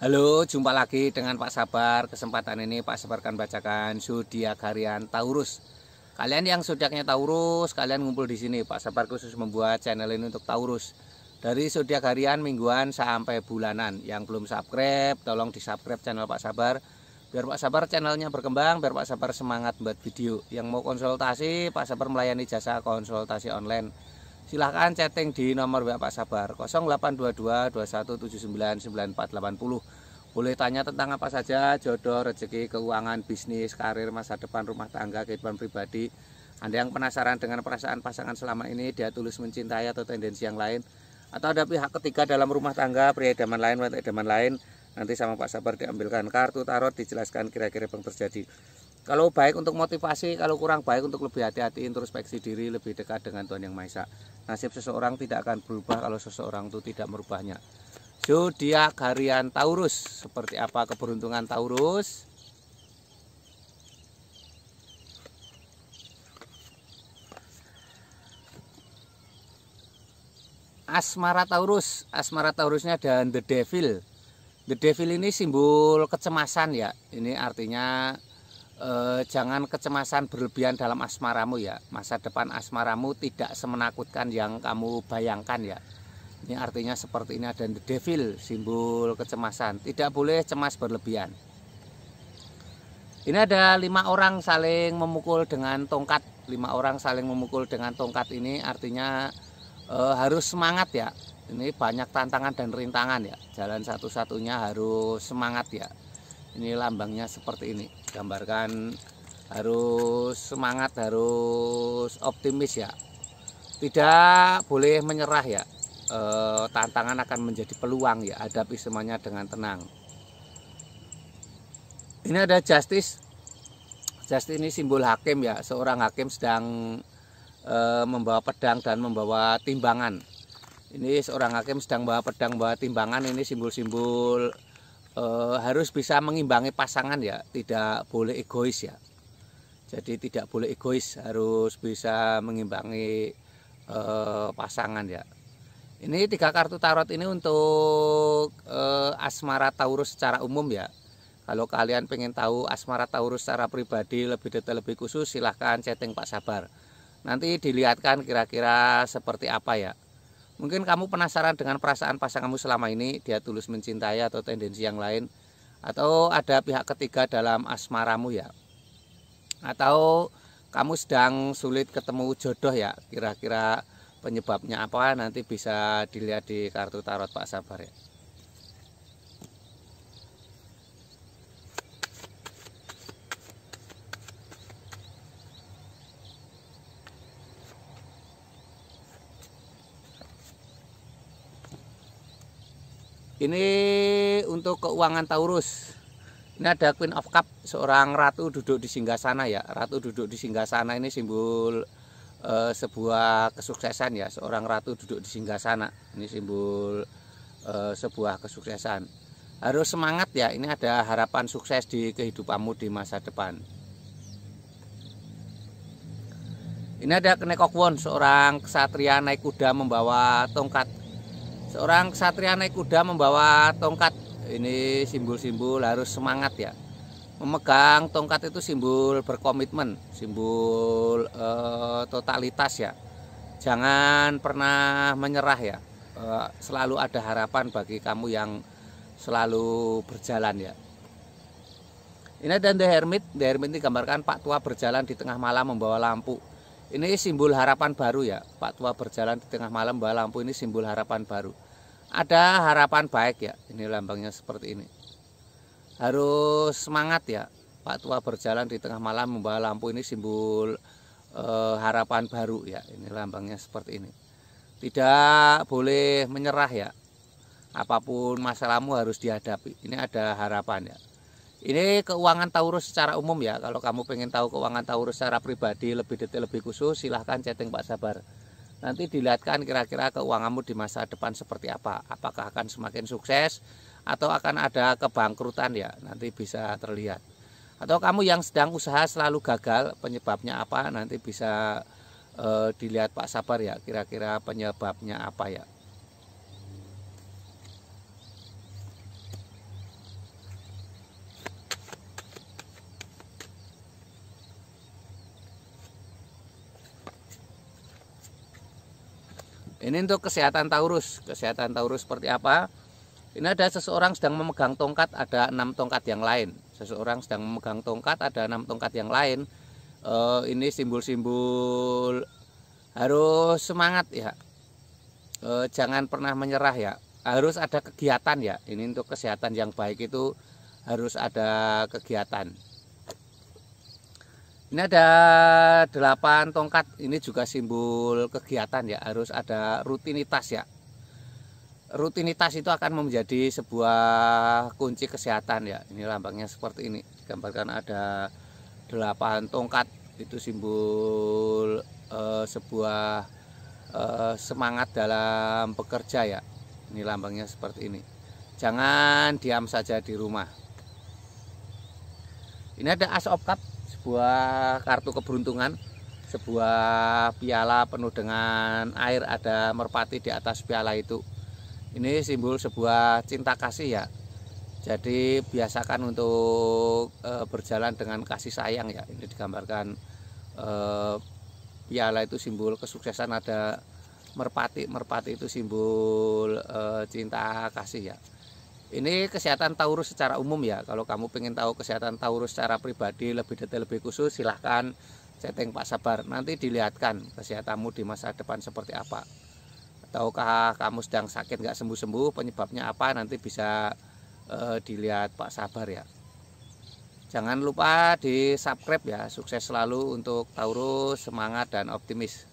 Halo, jumpa lagi dengan Pak Sabar. Kesempatan ini Pak Sabar akan bacakan zodiak harian Taurus. Kalian yang zodiaknya Taurus, kalian ngumpul di sini. Pak Sabar khusus membuat channel ini untuk Taurus. Dari zodiak harian, mingguan sampai bulanan. Yang belum subscribe, tolong di-subscribe channel Pak Sabar. Biar Pak Sabar channelnya berkembang, biar Pak Sabar semangat buat video. Yang mau konsultasi, Pak Sabar melayani jasa konsultasi online. Silahkan chatting di nomor WA Pak Sabar 0822 2179 9480. Boleh tanya tentang apa saja, jodoh, rezeki, keuangan, bisnis, karir, masa depan, rumah tangga, kehidupan pribadi. Anda yang penasaran dengan perasaan pasangan selama ini, dia tulus mencintai atau tendensi yang lain, atau ada pihak ketiga dalam rumah tangga, pria idaman lain, wanita idaman lain, nanti sama Pak Sabar diambilkan kartu tarot, dijelaskan kira-kira yang terjadi. Kalau baik untuk motivasi, kalau kurang baik untuk lebih hati-hati, introspeksi diri, lebih dekat dengan Tuhan Yang Maha Esa. Nasib seseorang tidak akan berubah kalau seseorang itu tidak merubahnya. Zodiak harian Taurus, seperti apa keberuntungan Taurus? Asmara Taurus, asmara Taurusnya dan The Devil. The Devil ini simbol kecemasan ya. Ini artinya jangan kecemasan berlebihan dalam asmaramu ya. Masa depan asmaramu tidak semenakutkan yang kamu bayangkan ya. Ini artinya seperti ini, ada The Devil, simbol kecemasan. Tidak boleh cemas berlebihan. Ini ada 5 orang saling memukul dengan tongkat. 5 orang saling memukul dengan tongkat ini artinya harus semangat ya. Ini banyak tantangan dan rintangan ya. Jalan satu-satunya harus semangat ya. Ini lambangnya seperti ini, gambarkan harus semangat, harus optimis ya, tidak boleh menyerah ya. Tantangan akan menjadi peluang ya, hadapi semuanya dengan tenang. Ini ada Justice. Justice ini simbol hakim ya, seorang hakim sedang membawa pedang dan membawa timbangan. Ini seorang hakim sedang membawa pedang, membawa timbangan. Ini simbol-simbol harus bisa mengimbangi pasangan ya, tidak boleh egois ya. Jadi tidak boleh egois, harus bisa mengimbangi pasangan ya. Ini 3 kartu tarot ini untuk asmara Taurus secara umum ya. Kalau kalian pengen tahu asmara Taurus secara pribadi lebih detail, lebih khusus, silahkan chatting Pak Sabar. Nanti dilihatkan kira-kira seperti apa ya. Mungkin kamu penasaran dengan perasaan pasanganmu selama ini, dia tulus mencintai atau tendensi yang lain, atau ada pihak ketiga dalam asmaramu ya, atau kamu sedang sulit ketemu jodoh ya, kira-kira penyebabnya apa, nanti bisa dilihat di kartu tarot Pak Sabar ya. Ini untuk keuangan Taurus. Ini ada Queen of Cup, seorang ratu duduk di singgasana ya. Ratu duduk di singgasana ini simbol sebuah kesuksesan ya. Seorang ratu duduk di singgasana. Ini simbol sebuah kesuksesan. Harus semangat ya. Ini ada harapan sukses di kehidupanmu di masa depan. Ini ada Kenekokwoon, seorang ksatria naik kuda membawa tongkat. Seorang ksatria naik kuda membawa tongkat. Ini simbol-simbol harus semangat ya. Memegang tongkat itu simbol berkomitmen, simbol totalitas ya. Jangan pernah menyerah ya. Selalu ada harapan bagi kamu yang selalu berjalan ya. Ini ada The Hermit. The Hermit ini gambarkan Pak Tua berjalan di tengah malam membawa lampu. Ini simbol harapan baru ya. Pak Tua berjalan di tengah malam membawa lampu, ini simbol harapan baru. Ada harapan baik ya. Ini lambangnya seperti ini. Harus semangat ya. Pak Tua berjalan di tengah malam membawa lampu, ini simbol harapan baru ya. Ini lambangnya seperti ini. Tidak boleh menyerah ya. Apapun masalahmu harus dihadapi. Ini ada harapan ya. Ini keuangan Taurus secara umum ya. Kalau kamu pengen tahu keuangan Taurus secara pribadi lebih detail, lebih khusus, silahkan chatting Pak Sabar. Nanti dilihatkan kira-kira keuanganmu di masa depan seperti apa. Apakah akan semakin sukses atau akan ada kebangkrutan ya. Nanti bisa terlihat. Atau kamu yang sedang usaha selalu gagal, penyebabnya apa, nanti bisa dilihat Pak Sabar ya. Kira-kira penyebabnya apa ya. Ini untuk kesehatan Taurus. Kesehatan Taurus seperti apa? Ini ada seseorang sedang memegang tongkat, ada 6 tongkat yang lain. Seseorang sedang memegang tongkat, ada 6 tongkat yang lain. Ini simbol-simbol harus semangat ya. Jangan pernah menyerah ya. Harus ada kegiatan ya. Ini untuk kesehatan yang baik itu harus ada kegiatan. Ini ada 8 tongkat, ini juga simbol kegiatan ya, harus ada rutinitas ya. Rutinitas itu akan menjadi sebuah kunci kesehatan ya. Ini lambangnya seperti ini, digambarkan ada 8 tongkat, itu simbol sebuah semangat dalam bekerja ya. Ini lambangnya seperti ini. Jangan diam saja di rumah. Ini ada Ace of Cup, sebuah kartu keberuntungan, sebuah piala penuh dengan air, ada merpati di atas piala itu. Ini simbol sebuah cinta kasih ya. Jadi biasakan untuk berjalan dengan kasih sayang ya. Ini digambarkan piala itu simbol kesuksesan, ada merpati, merpati itu simbol cinta kasih ya. Ini kesehatan Taurus secara umum ya. Kalau kamu pengen tahu kesehatan Taurus secara pribadi lebih detail, lebih khusus, silahkan chatting Pak Sabar. Nanti dilihatkan kesehatanmu di masa depan seperti apa. Ataukah kamu sedang sakit nggak sembuh-sembuh, penyebabnya apa, nanti bisa dilihat Pak Sabar ya. Jangan lupa di subscribe ya. Sukses selalu untuk Taurus, semangat dan optimis.